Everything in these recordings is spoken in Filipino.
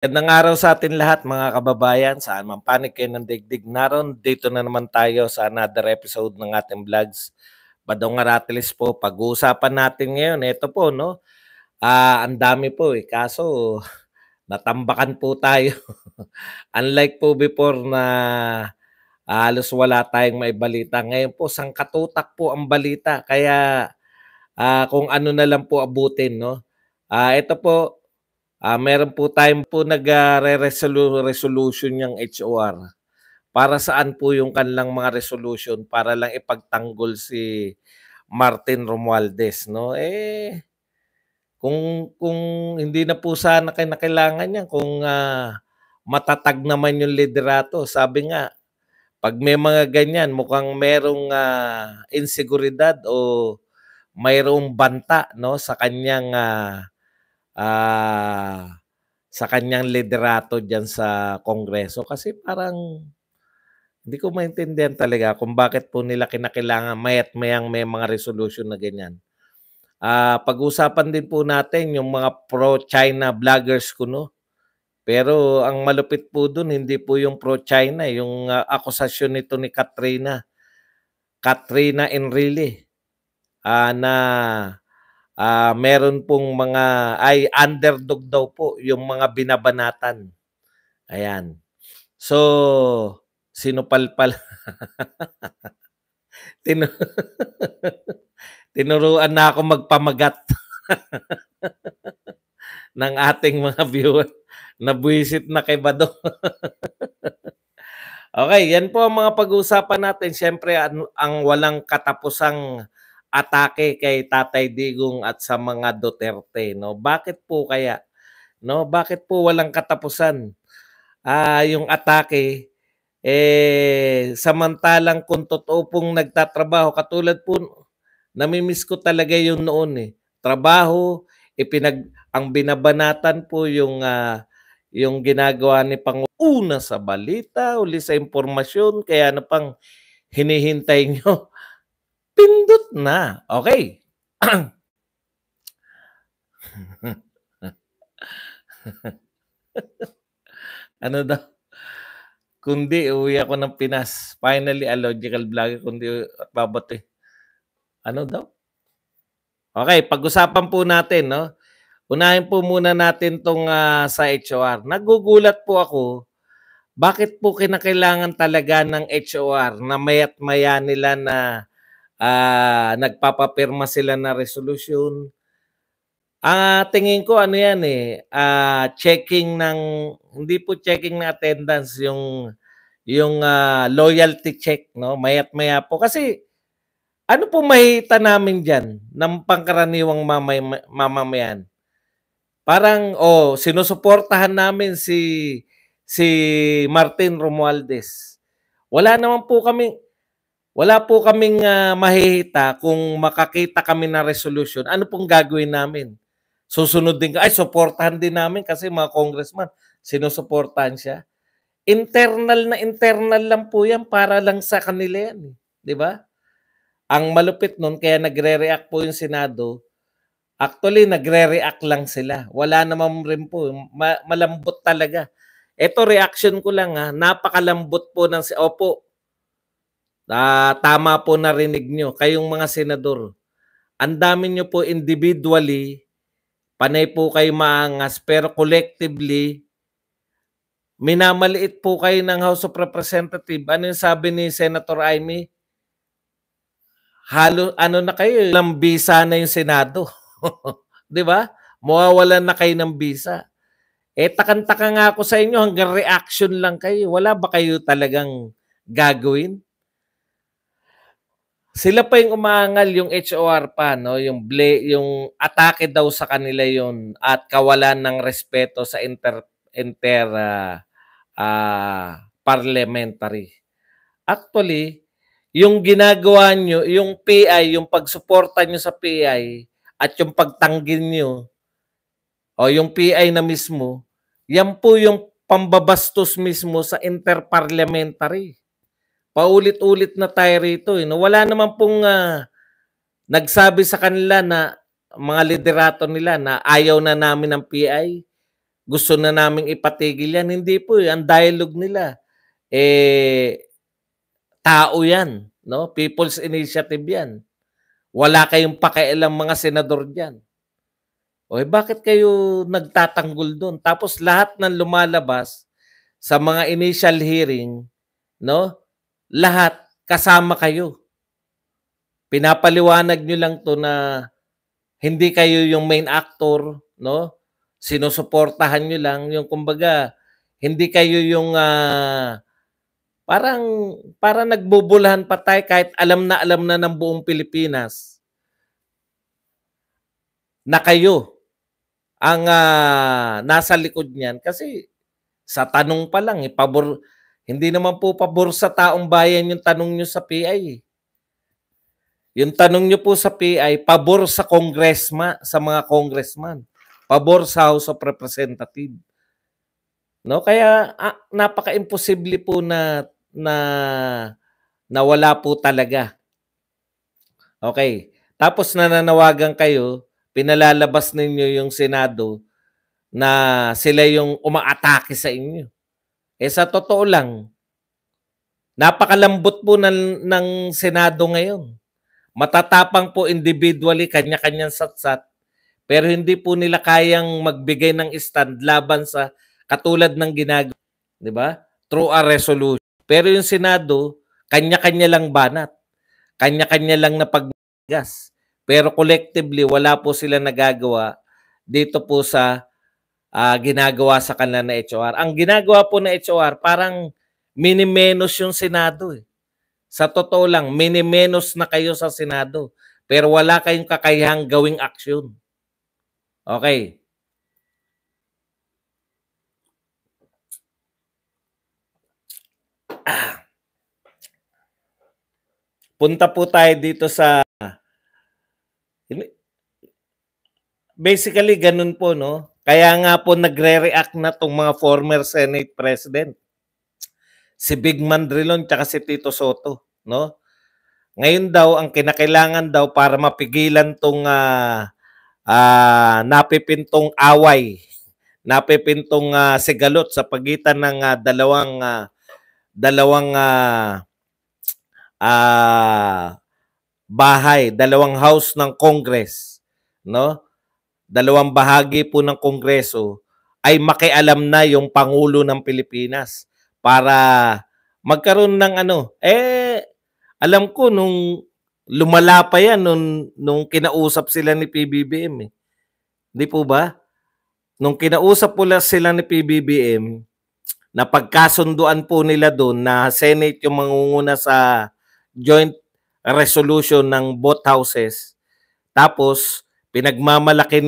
Magandang araw sa atin lahat mga kababayan, saan man panig kayo ng daigdig naroon. Dito na naman tayo sa another episode ng ating vlogs. Badong Aratilis po, pag-uusapan natin ngayon, ito po, no? Ang dami po eh, kaso natambakan po tayo. Unlike po before na halos wala tayong maibalita. Ngayon po, sangkatutak po ang balita. Kaya kung ano na lang po abutin, no? Ito po, meron po tayong po resolution ng HOR. Para saan po yung kanilang mga resolution para lang ipagtanggol si Martin Romualdez, no? Kung hindi na po sana kinakailangan niyan kung matatag naman yung liderato. Sabi nga, pag may mga ganyan, mukhang merong inseguridad o mayroong banta, no, ah, sa kanyang liderato diyan sa Kongreso kasi parang hindi ko maintindihan talaga kung bakit po nila kinakailangan maya't mayang may mga resolution na ganyan. Pag-usapan din po natin yung mga pro-China vloggers kuno. Pero ang malupit po dun hindi po yung pro-China, yung akusasyon nito ni Katrina Enrile, na meron pong underdog daw po yung mga binabanatan. Ayan. So, sinupalpal. Tinu Tinuruan na ako magpamagat ng ating mga viewer. Nabwisit na kay Badong. Okay, yan po ang mga pag-uusapan natin. Siyempre, ang walang katapusang atake kay Tatay Digong at sa mga Duterte, no? Bakit po kaya? No, bakit po walang katapusan? Yung atake samantalang kung totoo pong nagtatrabaho katulad po nami-miss ko talaga yung noon eh. Trabaho, ang binabanatan po yung ginagawa ni una sa balita, uli sa impormasyon, kaya ano pang hinihintay nyo? Pindot na. Okay. Ano daw? Kundi uwi ako ng Pinas. Finally, a logical vlogger, kundi at babati. Ano daw? Okay, pag-usapan po natin, no? Unahin po muna natin tong sa HOR. Nagugulat po ako, bakit po kinakailangan talaga ng HOR na maya't maya nila na nagpapapirma sila na resolution. Tingin ko ano yan eh, checking ng, hindi po checking ng attendance, yung loyalty check, no? Maya't maya po. Kasi ano po makikita namin diyan ng pangkaraniwang mamamayan? Parang sinusuportahan namin si Martin Romualdez. Wala po kaming mahihita kung makakita kami ng resolution. Ano pong gagawin namin? Susunod din suportahan din namin kasi mga congressman sinusuportahan siya. Internal lang po 'yan para lang sa kanila 'yan, 'di ba? Ang malupit nun kaya nagre-react po yung Senado. Actually, nagre-react lang sila. Wala naman rin po, malambot talaga. Ito reaction ko lang napakalambot po opo. Tama po narinig nyo, kayong mga senador. Ang dami nyo po individually, panay po kayo maangas, pero collectively, minamaliit po kayo ng House of Representatives. Ano yung sabi ni Senator Amy? Na kayo, lang bisa na yung Senado. 'Di ba? Mawawalan na kayo ng bisa. Takan-taka nga ako sa inyo, hanggang reaction lang kayo. Wala ba kayo talagang gagawin? Sila pa yung umaangal, yung HOR pa, no? Yung atake daw sa kanila yon at kawalan ng respeto sa parliamentary. Actually, yung ginagawa nyo, yung PI, yung pagsuporta nyo sa PI at yung pagtanggil nyo o yung PI na mismo, yan po yung pambabastos mismo sa interparliamentary. Paulit-ulit na tayo rito. Wala naman pong nagsabi sa kanila na mga liderato nila na ayaw na namin ng PI. gusto na naming ipatigil yan. Hindi po, ang dialogue nila, tao yan, no? People's Initiative yan. Wala kayong pakialam mga senador diyan. O bakit kayo nagtatanggol doon? Tapos lahat ng lumalabas sa mga initial hearing, no? Lahat kasama kayo. Pinapaliwanag nyo lang to na hindi kayo yung main actor, no? Sinusuportahan nyo lang yung kumbaga hindi kayo yung parang nagbubulahan pa tayo kahit alam na ng buong Pilipinas na kayo ang nasa likod niyan kasi sa tanong pa lang hindi naman po pabor sa taong bayan yung tanong nyo sa PI. Yung tanong nyo po sa PI, pabor sa sa mga congressman, pabor sa House of Representatives. No, kaya napaka-imposible po na wala po talaga. Okay. Tapos nananawagan kayo, pinalalabas ninyo yung Senado na sila yung umaatake sa inyo. Sa totoo lang, napakalambot po ng Senado ngayon. Matatapang po individually, kanya-kanyang satsat, pero hindi po nila kayang magbigay ng stand laban sa katulad ng ginagawa, di ba? Through a resolution. Pero yung Senado, kanya-kanya lang banat. Kanya-kanya lang na paggas. Pero collectively, wala po sila nagagawa dito po sa ginagawa sa kanila na HOR. Ang ginagawa po na HOR, parang minimenos yung Senado. Sa totoo lang, minimenos na kayo sa Senado. Pero wala kayong kakayahang gawing aksyon. Okay. Punta po tayo dito sa basically ganun po, no? Kaya nga po nagre-react na tong mga former Senate President. Si Big Mandrilon tsaka si Tito Soto, no? Ngayon daw ang kinakailangan daw para mapigilan tong napipintong away, napipintong sigalot sa pagitan ng dalawang bahay, dalawang house ng Congress, no? Dalawang bahagi po ng Kongreso ay makialam na yung Pangulo ng Pilipinas para magkaroon ng alam ko nung lumala pa yan nung kinausap sila ni PBBM. Di po ba? Nung kinausap po sila ni PBBM, na pagkasunduan po nila doon na Senate yung mangunguna sa joint resolution ng both houses. Tapos, pinagmamalaki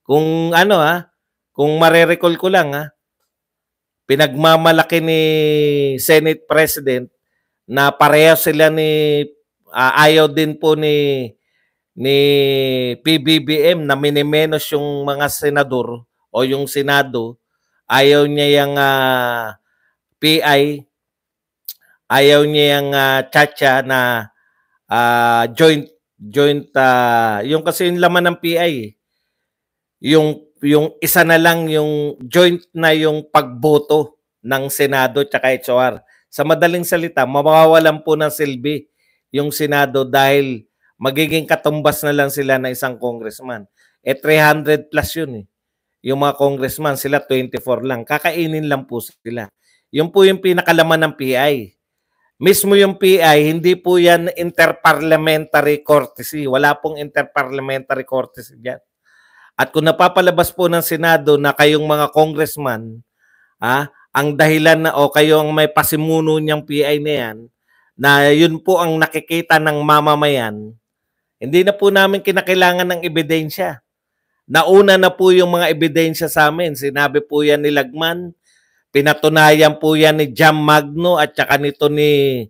kung marerecall ko lang pinagmamalaki ni Senate President na pareho sila ayaw din po ni PBBM na minimenos yung mga senador o yung Senado. Ayaw niya yung PI, ayaw niya yung chacha na joint yung kasi yung laman ng PI yung isa na lang yung joint na yung pagboto ng Senado tsaka HOR. Sa madaling salita, mawawalan po ng silbi yung Senado dahil magiging katumbas na lang sila ng isang congressman. 300 plus yun eh. Yung mga congressman, sila 24 lang. Kakainin lang po sila. Yun po yung pinakalaman ng PI. Mismo yung PI, hindi po yan interparliamentary courtesy. Wala pong interparliamentary courtesy dyan. At kung napapalabas po ng Senado na kayong mga congressman, ang dahilan na kayo ang may pasimuno niyang PI na yan, na yun po ang nakikita ng mamamayan, hindi na po namin kinakailangan ng ebidensya. Nauna na po yung mga ebidensya sa amin. Sinabi po yan ni Lagman, pinatunayan po yan ni Jam Magno at saka nito ni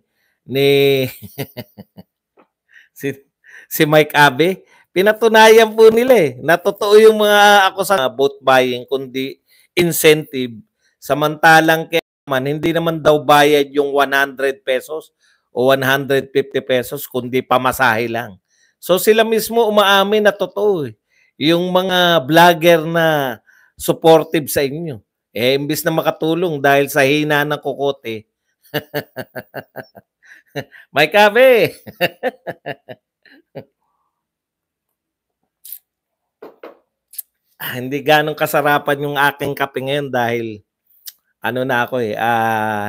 si Mike Abe. Pinatunayan po nila na totoo yung mga sa vote buying kundi incentive. Samantalang hindi naman daw bayad yung 100 pesos o 150 pesos kundi pamasahe lang. So sila mismo umaamin na totoo. Yung mga vlogger na supportive sa inyo. Eh, imbis na makatulong dahil sa hina ng kokote, may kape. Hindi ganong kasarapan yung aking kape ngayon dahil ano na ako eh,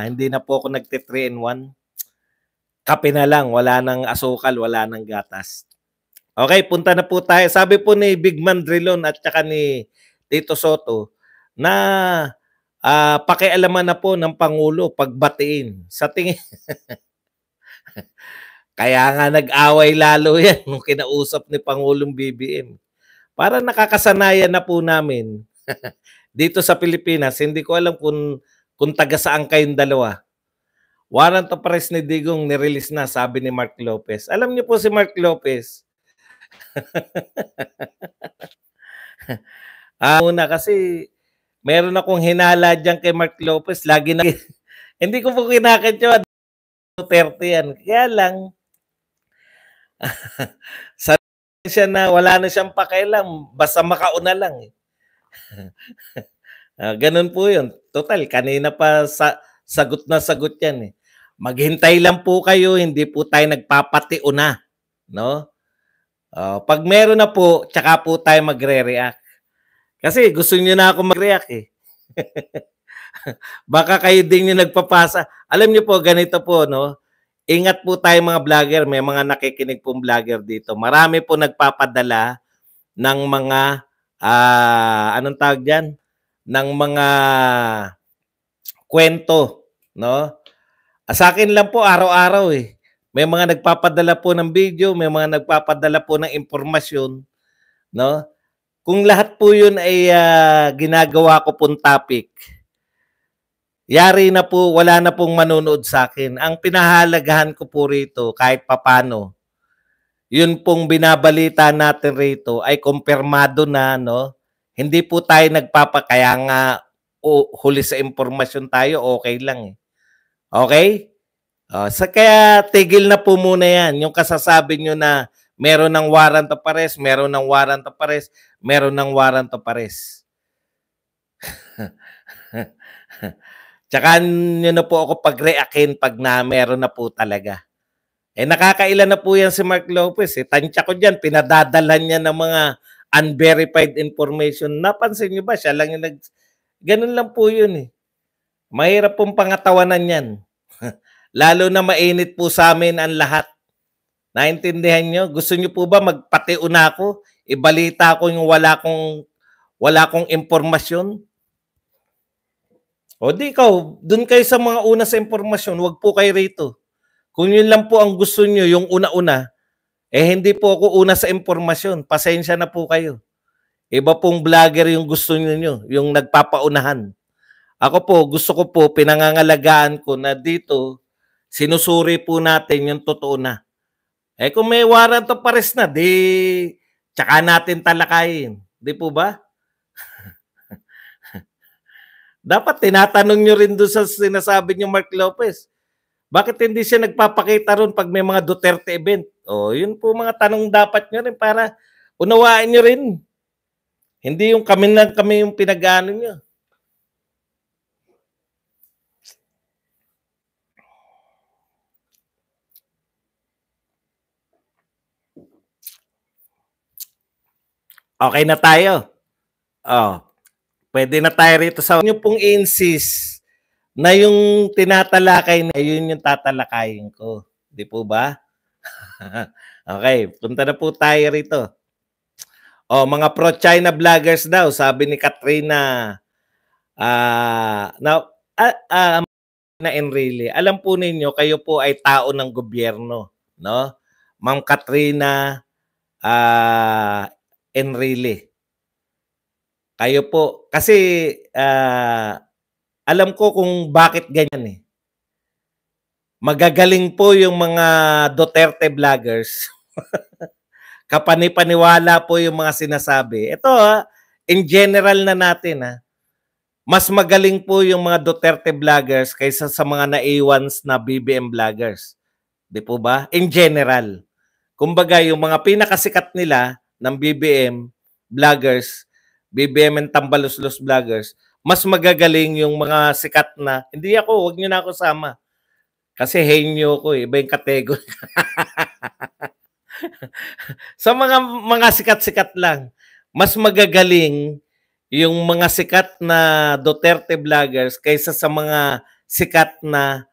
hindi na po ako nagte 3 in 1. Kape na lang, wala nang asukal, wala nang gatas. Okay, punta na po tayo. Sabi po ni Big Man Drilon at saka ni Tito Soto na pakialaman na po ng Pangulo pagbatiin. Sa tingin, kaya nga nag-away lalo yan nung kinausap ni Pangulong BBM. Para nakakasanayan na po namin dito sa Pilipinas, hindi ko alam kung taga saan kayong dalawa. Warrant of arrest ni Digong nirelease na, sabi ni Mark Lopez. Alam niyo po si Mark Lopez. Una kasi meron akong hinala dyan kay Mark Lopez. Lagi na hindi ko po kinakantya Duterte yan. Kaya lang sa siya na wala na siyang pakialam, basta makauna lang. Ganun po yun. Total, kanina pa sagot na sagot yan. Maghintay lang po kayo, hindi po tayo nagpapatiuna. No? Pag meron na po, tsaka po tayo magre-react. Kasi gusto niyo na ako mag-react eh. Baka kayo din yung nagpapasa. Alam niyo po, ganito po, no? Ingat po tayo mga vlogger, may mga nakikinig pong vlogger dito. Marami po nagpapadala ng mga, anong tawag dyan? Ng mga kwento, no? Sa akin lang po, araw-araw eh. May mga nagpapadala po ng video, may mga nagpapadala po ng impormasyon, no? Kung lahat po yun ay ginagawa ko pong topic, yari na po, wala na pong manonood sa akin. Ang pinahalagahan ko po rito, kahit papano, yun pong binabalita natin rito ay kumpirmado na, no? Hindi po tayo nagpapakaya nga huli sa impormasyon tayo, okay lang eh. Okay? Kaya tigil na po muna yan. Yung kasasabi nyo na meron ng warrant of arrest, meron ng warrant of arrest, meron ng warrant of arrest. Tsaka nyo na po ako pag-reactin pag na meron na po talaga. Nakakailan na po yan si Mark Lopez. Tansya ko dyan, pinadadalan niya ng mga unverified information. Napansin nyo ba? Siya lang yung ganun lang po yun eh. Mahirap pong pangatawanan yan. Lalo na mainit po sa amin ang lahat. Naintindihan nyo? Gusto nyo po ba magpatiuna ako? Ibalita ko yung wala kong impormasyon? O di ikaw, dun kayo sa mga una sa impormasyon, wag po kayo rito. Kung yun lang po ang gusto nyo, yung una-una, hindi po ako una sa impormasyon. Pasensya na po kayo. Iba pong vlogger yung gusto nyo, yung nagpapaunahan. Ako po, gusto ko po, pinangangalagaan ko na dito, sinusuri po natin yung totoo na. Kung may warrant of arrest na, tsaka natin talakayin. Di po ba? Dapat tinatanong nyo rin doon sa sinasabi nyo Mark Lopez. Bakit hindi siya nagpapakita ron pag may mga Duterte event? Yun po mga tanong dapat nyo rin para unawain nyo rin. Hindi yung kami yung pinag-ano nyo. Okay na tayo. Pwede na tayo rito sa inyo pong insist na yung tinatalakay na yun yung tatalakayin ko. Di po ba? Okay, punta na po tayo rito. Mga pro-China vloggers daw, sabi ni Katrina na Enrile. Alam po ninyo, kayo po ay tao ng gobyerno, no? Ma'am Katrina Enrile. Kayo po, kasi alam ko kung bakit ganyan eh. Magagaling po yung mga Duterte vloggers. Kapanipaniwala po yung mga sinasabi. Ito in general na natin mas magaling po yung mga Duterte vloggers kaysa sa mga naiwans na BBM vloggers. Di po ba? In general. Kumbaga yung mga pinakasikat nila ng BBM vloggers, BBM and Tambaluslos vloggers, mas magagaling yung mga sikat na, hindi ako, wag niyo na ako sama. Kasi henyo ko, iba yung kategory. Sa mga sikat-sikat lang, mas magagaling yung mga sikat na Duterte vloggers kaysa sa mga sikat na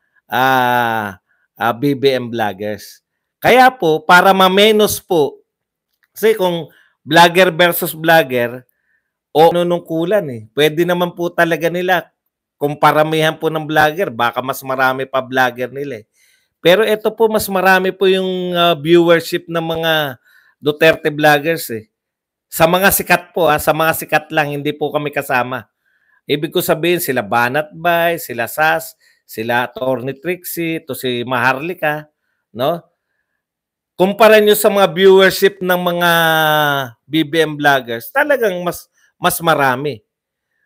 BBM vloggers. Kaya po, para mamenos po, kasi kung vlogger versus vlogger, o nunungkulan eh. Pwede naman po talaga nila, kung paramihan po ng vlogger, baka mas marami pa vlogger nila eh. Pero ito po, mas marami po yung viewership ng mga Duterte vloggers eh. Sa mga sikat po, sa mga sikat lang, hindi po kami kasama. Ibig ko sabihin, sila Banat Bay, sila Sas, sila Atty. Trixie, to si Maharlika, no? Kumpara nyo sa mga viewership ng mga BBM vloggers, talagang mas marami.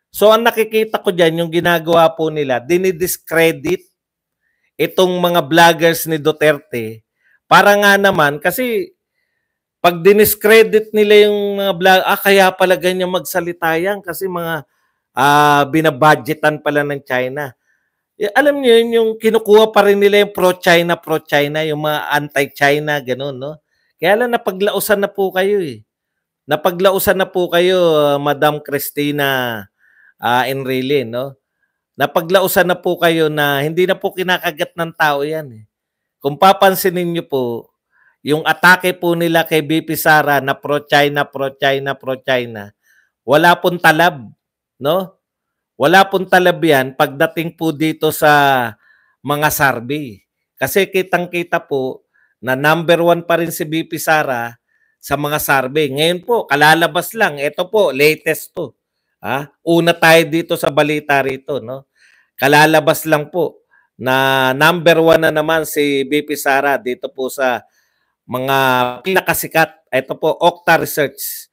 So ang nakikita ko diyan, yung ginagawa po nila, dinidiscredit itong mga vloggers ni Duterte. Para nga naman, kasi pag diniscredit nila yung mga vlog, kaya pala ganyan magsalita yan kasi mga binabudgetan pala ng China. Alam niyo yun, yung kinukuha pa rin nila yung pro-China, yung mga anti-China, gano'n, no? Kaya lang napaglausan na po kayo eh. Napaglausan na po kayo, Madam Cristina Enrile, no? Napaglausan na po kayo na hindi na po kinakagat ng tao yan eh. Kung papansinin niyo po, yung atake po nila kay BP Sara na pro-China, wala pong talab, no? Wala pong talab yan pagdating po dito sa mga survey. Kasi kitang-kita po na number 1 pa rin si BP Sara sa mga survey. Ngayon po, kalalabas lang. Ito po, latest to. Una tayo dito sa balita rito, no? Kalalabas lang po na number 1 na naman si BP Sara dito po sa mga pinakasikat. Ito po, Okta Research.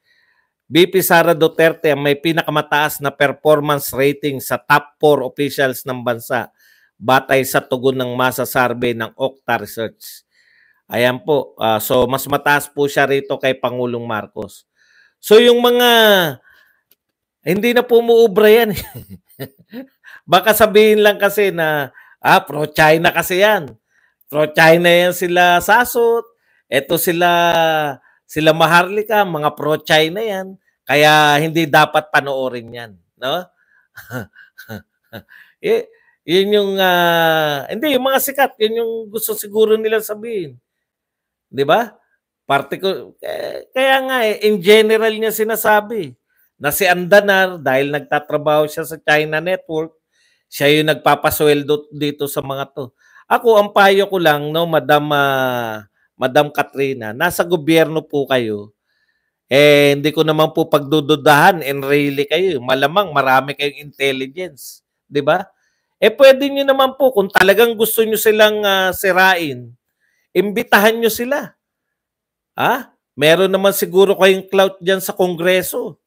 BP Sara Duterte ang may pinakamataas na performance rating sa top 4 officials ng bansa batay sa tugon ng masa survey ng Okta Research. Ayan po. So, mas mataas po siya rito kay Pangulong Marcos. So, yung mga hindi na po umuubra yan. Baka sabihin lang kasi na pro-China kasi yan. Pro-China yan sila Sasot. Ito sila Maharlika, mga pro-China yan. Kaya hindi dapat panoorin yan. No? Yun yung, hindi, yung mga sikat, yun yung gusto siguro nila sabihin. Di ba? Kaya nga, in general niya sinasabi na si Andanar, dahil nagtatrabaho siya sa China Network, siya yung nagpapasweldo dito sa mga to. Ako, ang payo ko lang, no, Madam Katrina, nasa gobyerno po kayo, hindi ko naman po pagdududahan, really kayo. Malamang marami kayong intelligence. Di ba? Pwede nyo naman po, kung talagang gusto nyo silang sirain, imbitahan nyo sila. Meron naman siguro kayong clout dyan sa Kongreso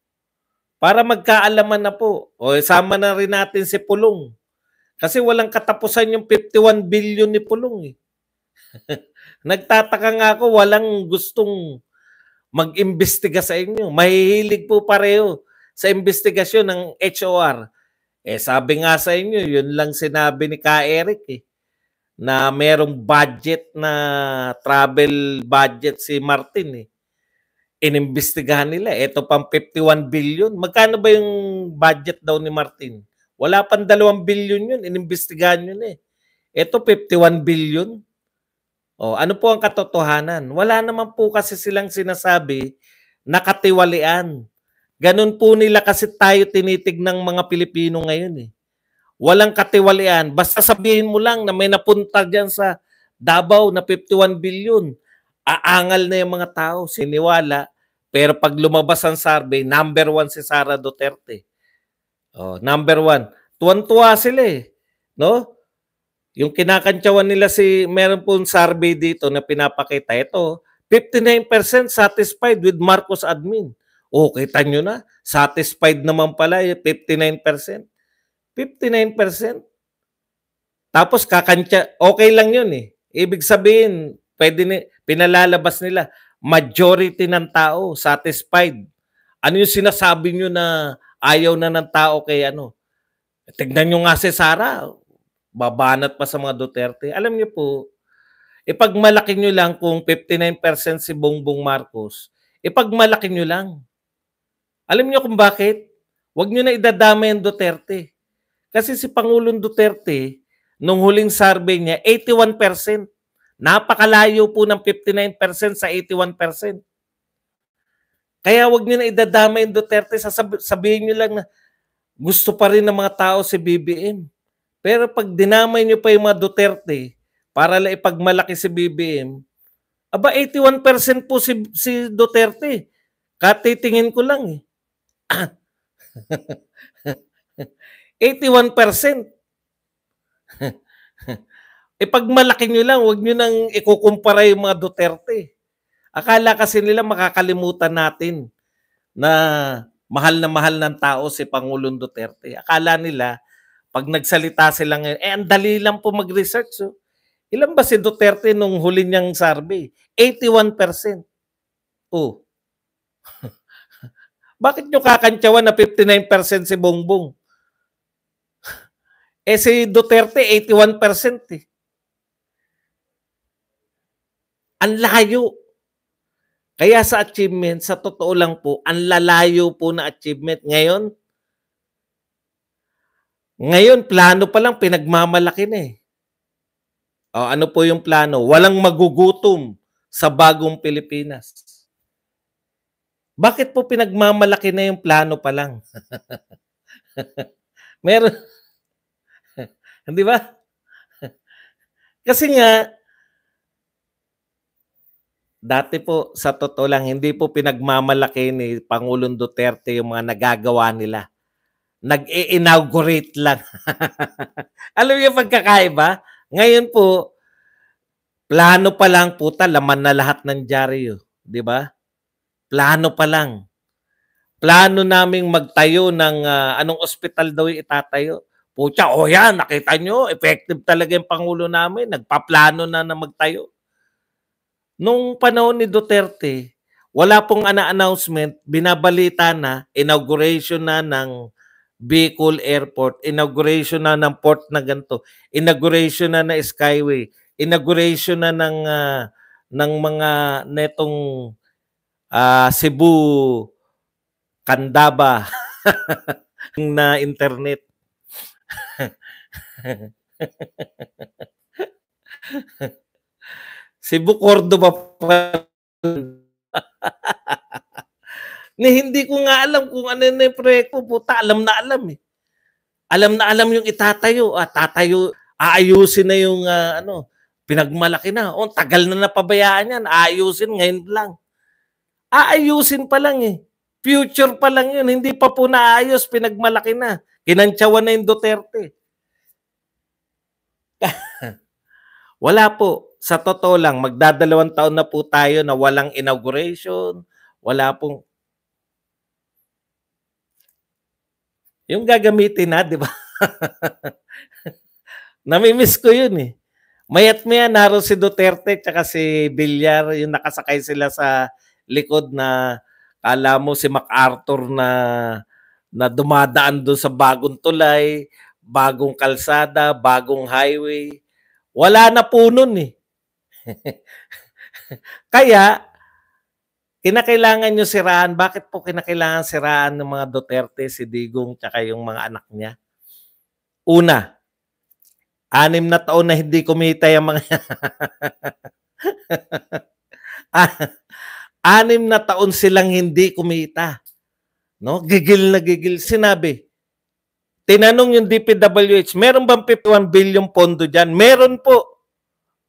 para magkaalaman na po. O sama na rin natin si Pulong. Kasi walang katapusan yung 51 billion ni Pulong. Nagtataka nga ako, walang gustong mag-imbestiga sa inyo. Mahihilig po pareho sa investigasyon ng HOR. Sabi nga sa inyo, yun lang sinabi ni Ka Eric na merong budget na travel budget si Martin inimbestigahan nila. Ito pang 51 billion. Magkano ba yung budget daw ni Martin? Wala pang 2 billion yun. Inimbestigahan yun Ito 51 billion. Ano po ang katotohanan? Wala naman po kasi silang sinasabi na katiwalian. Ganun po nila kasi tayo tinitig ng mga Pilipino ngayon Walang katiwalian. Basta sabihin mo lang na may napunta dyan sa Davao na 51 billion. Aangal na yung mga tao, siniwala. Pero pag lumabas ang survey, number 1 si Sara Duterte. Number 1. Tuwan-tuwa sila no? Yung kinakantsawan nila meron pong survey dito na pinapakita. Ito, 59% satisfied with Marcos admin. Kita nyo na, satisfied naman pala 59%. 59%. Tapos okay lang yun Ibig sabihin, pinalalabas nila, majority ng tao satisfied Ano yung sinasabi niyo na ayaw na ng tao kay ano? Tignan niyo nga si Sara, babanat pa sa mga Duterte. Alam niyo po, ipagmalaki niyo lang kung 59% si Bongbong Marcos, ipagmalaki niyo lang. Alam niyo kung bakit? Huwag niyo na idadamay ang Duterte. Kasi si Pangulong Duterte, nung huling survey niya, 81%. Napakalayo po ng 59% sa 81%. Kaya wag niyo na idadamay yung Duterte, sabihin niyo lang na gusto pa rin ng mga tao si BBM. Pero pag dinamay niyo pa yung mga Duterte para lang ipagmalaki si BBM, aba 81% po si Duterte. Katitingin ko lang eh. 81%. Ipagmalaki nyo lang, wag nyo nang ikukumpara yung mga Duterte. Akala kasi nila makakalimutan natin na mahal ng tao si Pangulong Duterte. Akala nila, pag nagsalita sila ngayon, ang dali lang po mag-research. Oh. Ilan ba si Duterte nung huli niyang survey? 81%. Oh. Bakit nyo kakantyawan na 59% si Bongbong? Si Duterte, 81% eh. Ang layo. Kaya sa achievement, sa totoo lang po, ang lalayo po na achievement. Ngayon, plano pa lang, pinagmamalaki na eh. O, ano po yung plano? Walang magugutom sa bagong Pilipinas. Bakit po pinagmamalaki na yung plano pa lang? Meron. Di ba? Kasi nga, dati po, sa totoo lang, hindi po pinagmamalaki ni Pangulong Duterte yung mga nagagawa nila. Nag-i-inaugurate lang. Alam niyo yung pagkakaiba? Ngayon po, plano pa lang po, laman na lahat ng dyaryo. Di ba? Plano pa lang. Plano naming magtayo ng anong ospital daw yung itatayo. Pucha, yan, nakita nyo, effective talaga yung Pangulo namin. Nagpaplano na magtayo. Nung panahon ni Duterte, wala pong announcement, binabalita na, inauguration na ng Bicol Airport, inauguration na ng port na ganito, inauguration na ng Skyway, inauguration na ng mga netong Cebu, Candaba na internet. Cebu, Cordoba pa. Hindi ko nga alam kung ano na yung proyekto. Puta, alam na alam eh. Alam na alam yung itatayo. Tatayo, aayusin na yung pinagmalaki na. Tagal na napabayaan yan. Aayusin ngayon lang. Aayusin pa lang eh. Future pa lang yun. Hindi pa po naayos, pinagmalaki na. Kinantsawan na yung Duterte. Wala po. Sa totoo lang, magdadalawang taon na po tayo na walang inauguration, wala pong yung gagamitin na, di ba? Namimiss ko yun eh. Mayat maya naroon si Duterte tsaka si Villar, yung nakasakay sila sa likod na kala mo si MacArthur na dumadaan doon sa bagong tulay, bagong kalsada, bagong highway. Wala na po nun eh. Kaya, kinakailangan nyo siraan. Bakit po kinakailangan siraan ng mga Duterte, si Digong, tsaka yung mga anak niya? Una, 6 na taon na hindi kumita yung mga 6 na taon silang hindi kumita. No? Gigil na gigil. Sinabi, tinanong yung DPWH, meron bang 51 billion pondo dyan? Meron po.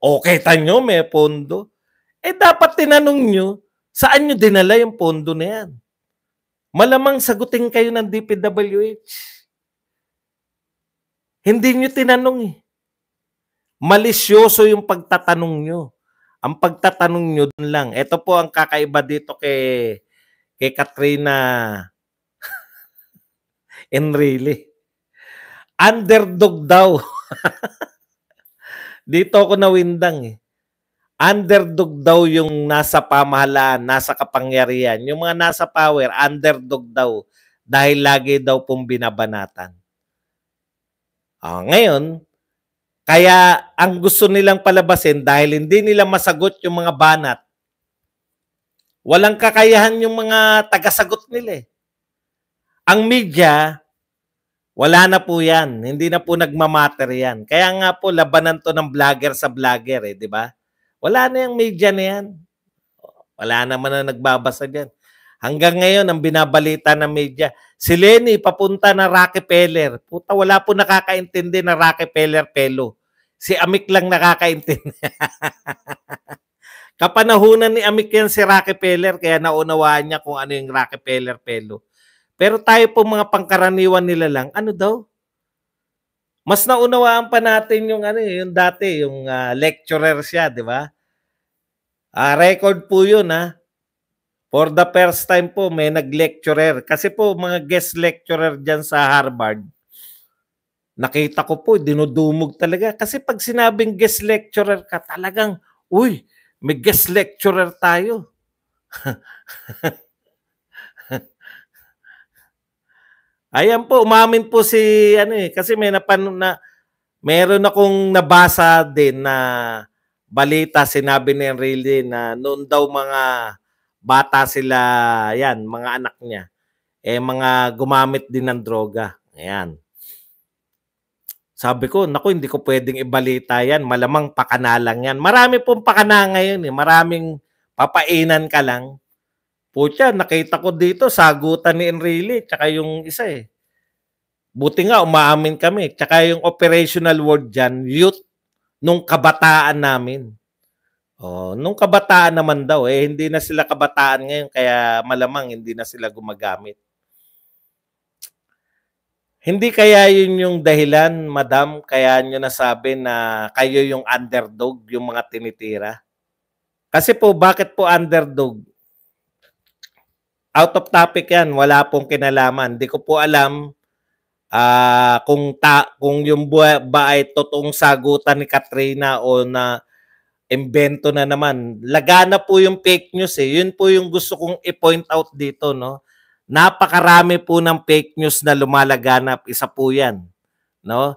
Okay, tanyo, may pondo. Dapat tinanong nyo, saan nyo dinala yung pondo na yan? Malamang sagutin kayo ng DPWH. Hindi nyo tinanong eh. Malisyoso yung pagtatanong nyo. Ang pagtatanong nyo dun lang. Ito po ang kakaiba dito kay Katrina Enrile. Underdog daw. Dito ako nawindang eh. underdog daw yung nasa pamahalaan, nasa kapangyarihan. Yung mga nasa power, underdog daw dahil lagi daw pong binabanatan. Ngayon, kaya ang gusto nilang palabasin dahil hindi nila masagot yung mga banat, walang kakayahan yung mga tagasagot nila eh. Ang media, wala na po yan. Hindi na po nagmamatter yan. Kaya nga po, labanan to ng vlogger sa vlogger eh, di ba? Wala na yung media na yan. Wala naman na nagbabasa dyan. Hanggang ngayon, ang binabalita ng media, si Lenny papunta na Rockefeller. Puta, wala po nakakaintindi na Rockefeller pelo. Si Amik lang nakakaintindi. Kapanahunan ni Amik yan si Rockefeller, kaya naunawaan niya kung ano yung Rockefeller pelo. Pero tayo po mga pangkaraniwan nila lang, ano daw? Mas naunawaan pa natin yung ano, yung dati, yung lecturer siya, di ba? Record po yun, ha? For the first time po, may nag-lecturer. Kasi po, mga guest lecturer dyan sa Harvard, nakita ko po, dinudumog talaga. Kasi pag sinabing guest lecturer ka, talagang, uy, may guest lecturer tayo. Ayan po, umamin po si, kasi meron akong nabasa din na balita, sinabi ni Enrile na noon daw mga bata sila, yan, mga anak niya, mga gumamit din ng droga. Ayan. Sabi ko, naku, hindi ko pwedeng ibalita yan. Malamang pakana lang yan. Marami pong pakana ngayon eh. Maraming papainan ka lang. Pucha, nakita ko dito, sagutan ni Enrile, tsaka yung isa eh. Buti nga, umaamin kami. Tsaka yung operational word dyan, youth, nung kabataan namin. Nung kabataan naman daw, hindi na sila kabataan ngayon, kaya malamang hindi na sila gumagamit. Hindi kaya yun yung dahilan, madam, kaya nyo nasabi na kayo yung underdog, yung mga tinitira? Kasi po, bakit po underdog? Out of topic yan, wala pong kinalaman. Hindi ko po alam kung yung ba ay totoong sagutan ni Katrina o na imbento na naman. Lagana po yung fake news eh. Yun po yung gusto kong i-point out dito, no? Napakarami po ng fake news na lumalaganap. Isa po yan, no?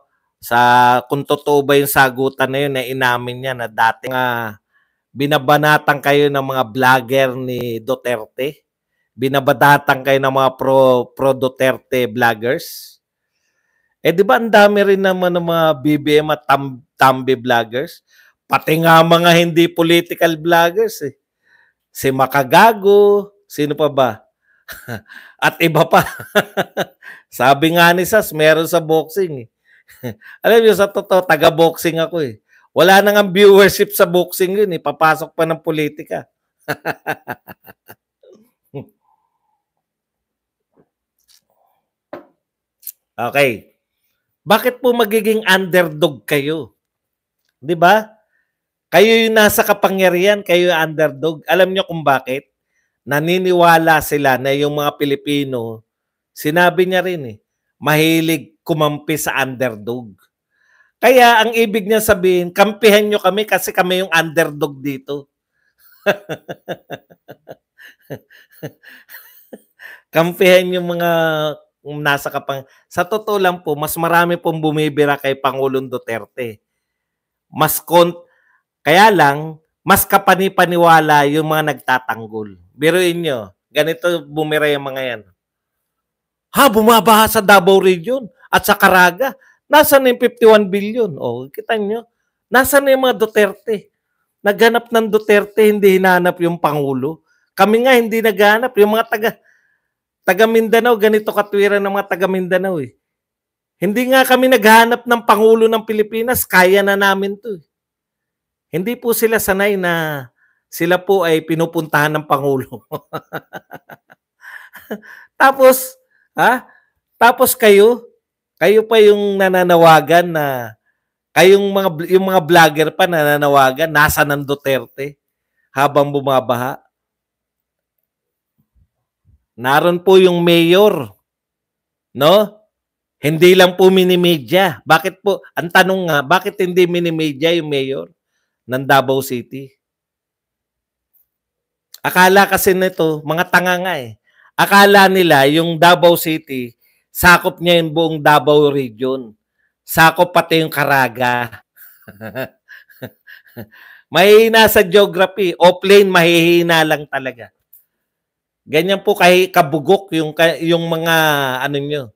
Kung totoo ba yung sagutan na yun, na inamin niya na dati nga binabanatan kayo ng mga vlogger ni Duterte. Binabanatan kayo ng mga pro Duterte vloggers. Di ba ang dami rin naman ng mga BBM at Tambi vloggers? Pati nga mga hindi political vloggers eh. Si Makagago, sino pa ba? At iba pa. Sabi nga ni Sas, meron sa boxing eh. Alam niyo, sa totoo, taga-boxing ako eh. Wala nang ang viewership sa boxing yun eh. Papasok pa ng politika. Okay. Bakit po magiging underdog kayo? 'Di ba? Kayo yung nasa kapangyarihan, kayo yung underdog. Alam niyo kung bakit? Naniniwala sila na yung mga Pilipino, sinabi niya rin eh, mahilig kumampi sa underdog. Kaya ang ibig niya sabihin, kampihan niyo kami kasi kami yung underdog dito. Kampihan yung mga nasa sa totoo lang po, mas marami pong bumibira kay Pangulong Duterte. Kaya lang, mas kapani-paniwala yung mga nagtatanggol. Biruin nyo, ganito bumira yung mga yan. Bumabaha sa Davao Region at sa Caraga. Nasaan yung 51 billion? Kita nyo. Nasaan yung mga Duterte? Naghanap ng Duterte, hindi hinanap yung Pangulo. Kami nga hindi naghanap. Yung mga taga Mindanao, ganito katwiran ng mga taga Mindanao eh. Hindi nga kami naghanap ng Pangulo ng Pilipinas, kaya na namin to eh. Hindi po sila sanay na sila po ay pinupuntahan ng Pangulo. Tapos kayo pa yung nananawagan na yung mga vlogger pa nananawagan, nasa ng Duterte habang bumabaha. Naroon po yung mayor, no? Hindi lang po minimedya. Bakit po? Ang tanong nga, bakit hindi minimedya yung mayor ng Davao City? Akala kasi nito, mga tanga nga eh. Akala nila yung Davao City, sakop niya yung buong Davao region. Sakop pati yung Caraga. Mahihina sa geography. Offline, mahihina lang talaga. Ganyan po kay kabugok yung mga ano nyo,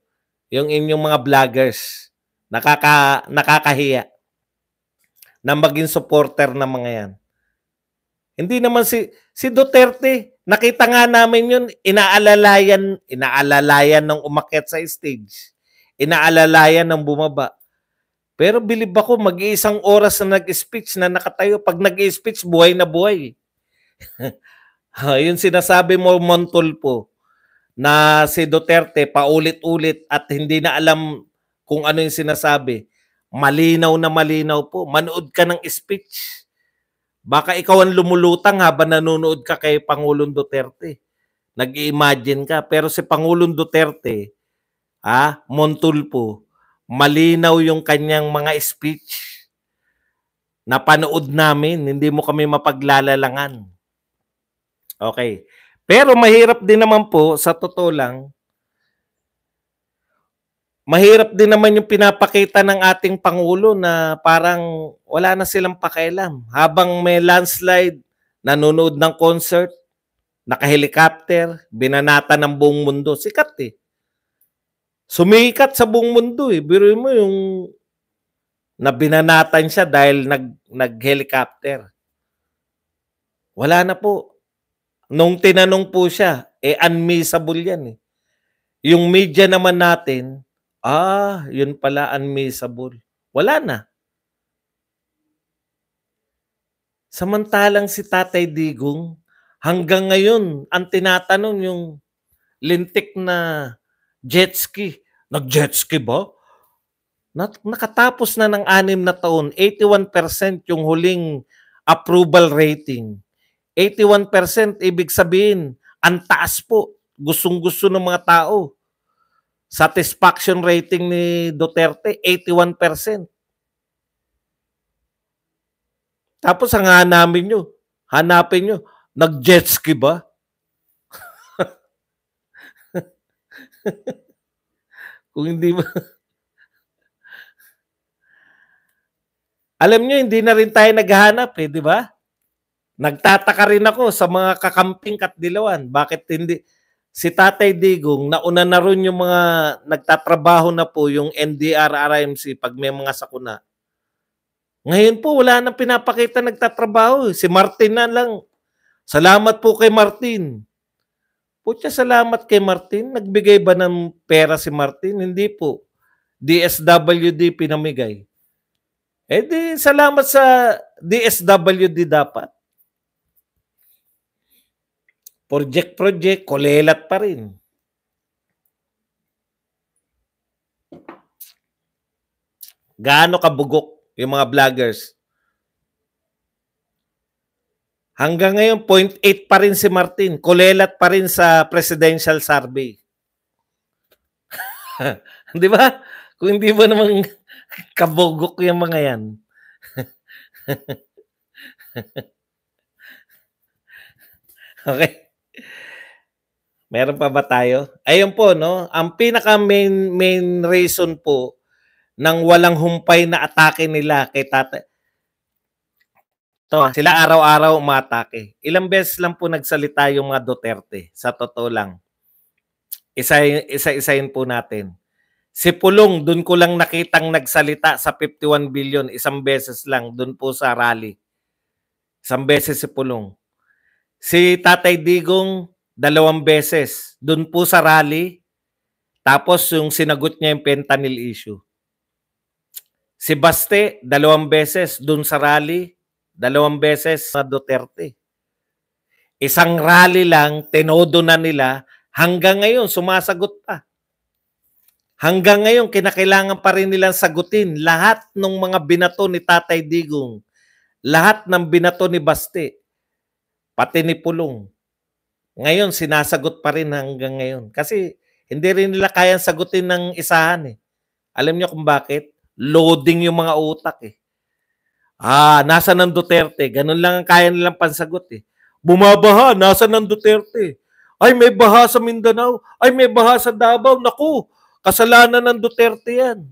yung inyong mga vloggers. Nakakahiya na maging supporter ng mga yan. Hindi naman si Duterte, nakita nga namin yun, inaalalayan ng umakyat sa stage. Inaalalayan ng bumaba. Pero bilib ako, mag-iisang oras na nag-speech na nakatayo. Pag nag-speech, buhay na buhay. Yung sinasabi mo, Montulpo, na si Duterte paulit-ulit at hindi na alam kung ano yung sinasabi. Malinaw na malinaw po. Manood ka ng speech. Baka ikaw ang lumulutang habang nanonood ka kay Pangulong Duterte. Nag-i-imagine ka. Pero si Pangulong Duterte, Montulpo, malinaw yung kanyang mga speech. Napanood namin, hindi mo kami mapaglalalangan. Okay. Pero mahirap din naman po, sa totoo lang, mahirap din naman yung pinapakita ng ating Pangulo na parang wala na silang pakialam. Habang may landslide, nanonood ng concert, naka-helicopter, binanata ng buong mundo. Sikat eh. Sumikat sa buong mundo eh. Biro mo yung nabinanatan siya dahil nag-helicopter. Wala na po. Nung tinanong po siya, unmissable yan eh. Yung media naman natin, yun pala unmissable. Wala na. Samantalang si Tatay Digong, hanggang ngayon, ang tinatanong yung lintik na jet ski. Nag-jet ski ba? Nakatapos na ng 6 na taon, 81% yung huling approval rating. 81% ibig sabihin, ang taas po. Gustong-gusto ng mga tao. Satisfaction rating ni Duterte, 81%. Tapos ang hanapin nyo, nag-jet ski ba? Kung hindi ba... Alam nyo, hindi na rin tayo naghahanap eh, di ba? Nagtataka rin ako sa mga kakamping Katdilawan. Bakit hindi... Si Tatay Digong, nauna na rin yung mga nagtatrabaho na po yung NDR-RMC pag may mga sakuna. Ngayon po, wala nang pinapakita nagtatrabaho. Si Martin na lang. Salamat po kay Martin. Putya, salamat kay Martin. Nagbigay ba ng pera si Martin? Hindi po. DSWD pinamigay. Di, salamat sa DSWD dapat. Project, kulelat pa rin. Gaano kabugok yung mga vloggers? Hanggang ngayon, 0.8 pa rin si Martin. Kulelat pa rin sa presidential survey. Di ba? Kung hindi ba naman kabugok yung mga yan. Okay. Meron pa ba tayo? Ayun po, no? Ang pinaka main reason po ng walang humpay na atake nila kay Tatay. Sila araw-araw umatake. Ilang beses lang po nagsalita yung mga Duterte. Sa totoo lang. Isa-isayin po natin. Si Pulong, dun ko lang nakitang nagsalita sa 51 billion. Isang beses lang, dun po sa rally. Isang beses si Pulong. Si Tatay Digong, 2 beses. Doon po sa rally. Tapos yung sinagot niya yung fentanyl issue. Si Baste, 2 beses. Doon sa rally. 2 beses sa Duterte. Isang rally lang, tenodo na nila. Hanggang ngayon, sumasagot pa. Hanggang ngayon, kinakailangan pa rin nilang sagutin lahat ng mga binato ni Tatay Digong. Lahat ng binato ni Baste. Pati ni Pulong. Ngayon, sinasagot pa rin hanggang ngayon. Kasi hindi rin nila kayang sagutin ng isahan eh. Alam niyo kung bakit? Loading yung mga utak eh. Nasa ng Duterte. Ganun lang ang kaya nilang pansagot eh. Bumabaha, nasaan ang Duterte? Ay, may baha sa Mindanao. Ay, may baha sa Davao. Naku, kasalanan ng Duterte yan.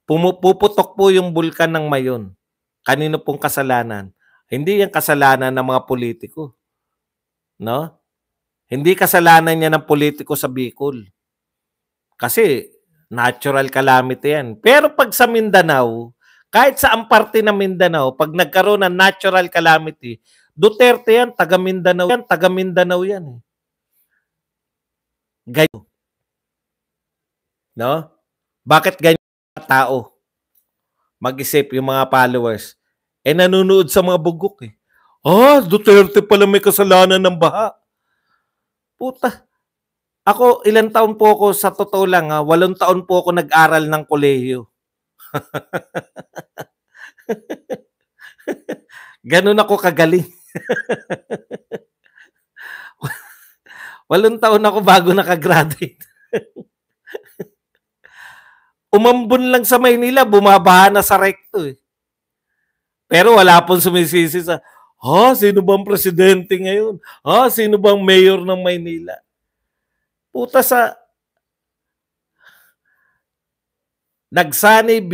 Puputok po yung bulkan ng Mayon. Kanino pong kasalanan? Hindi yan kasalanan ng mga politiko. No? Hindi kasalanan niya ng politiko sa Bicol. Kasi natural calamity yan. Pero pag sa Mindanao, kahit sa ang parte ng Mindanao, pag nagkaroon ng natural calamity, Duterte yan, taga Mindanao yan, taga Mindanao yan. Ganyan. No? Bakit ganyan tao? Mag-isip yung mga followers. Nanonood sa mga bugok eh. Duterte pala may kasalanan ng baha. Puta. Ako, ilang taon po ako, sa totoo lang, 8 taon po ako nag-aral ng kolehiyo. Ganun ako kagaling. 8 taon ako bago nakagraduate. Umambon lang sa Maynila, bumabaha na sa recto eh. Pero wala pong sumisisi sa, sino bang presidente ngayon? Sino bang mayor ng Maynila? Puta sa, nagsanib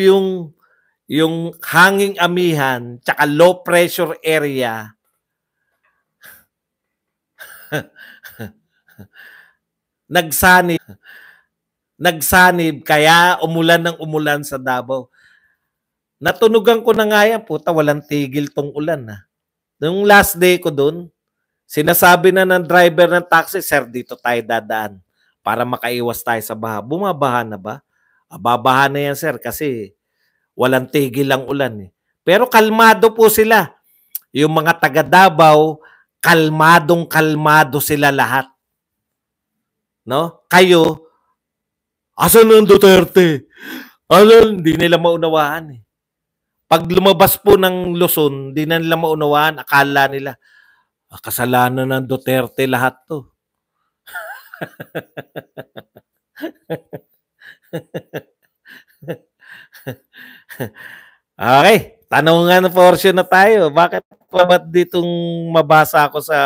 yung hanging amihan tsaka low pressure area. Nagsanib kaya umulan ng umulan sa Davao. Natunugan ko na nga yan, puta, walang tigil tong ulan. Nung last day ko doon, sinasabi na ng driver ng taxi, sir, dito tayo dadaan para makaiwas tayo sa baha. Bumabaha na ba? Babaha na yan, sir, kasi walang tigil ang ulan. Pero kalmado po sila. Yung mga taga Davao, kalmadong-kalmado sila lahat. No? Kayo, asan ang Duterte? Hindi nila maunawaan eh. Pag lumabas po ng Luzon, di na nila maunawaan, akala nila, kasalanan ng Duterte lahat to. Okay, tanungan portion na tayo. Bakit pa ba't ditong mabasa ako sa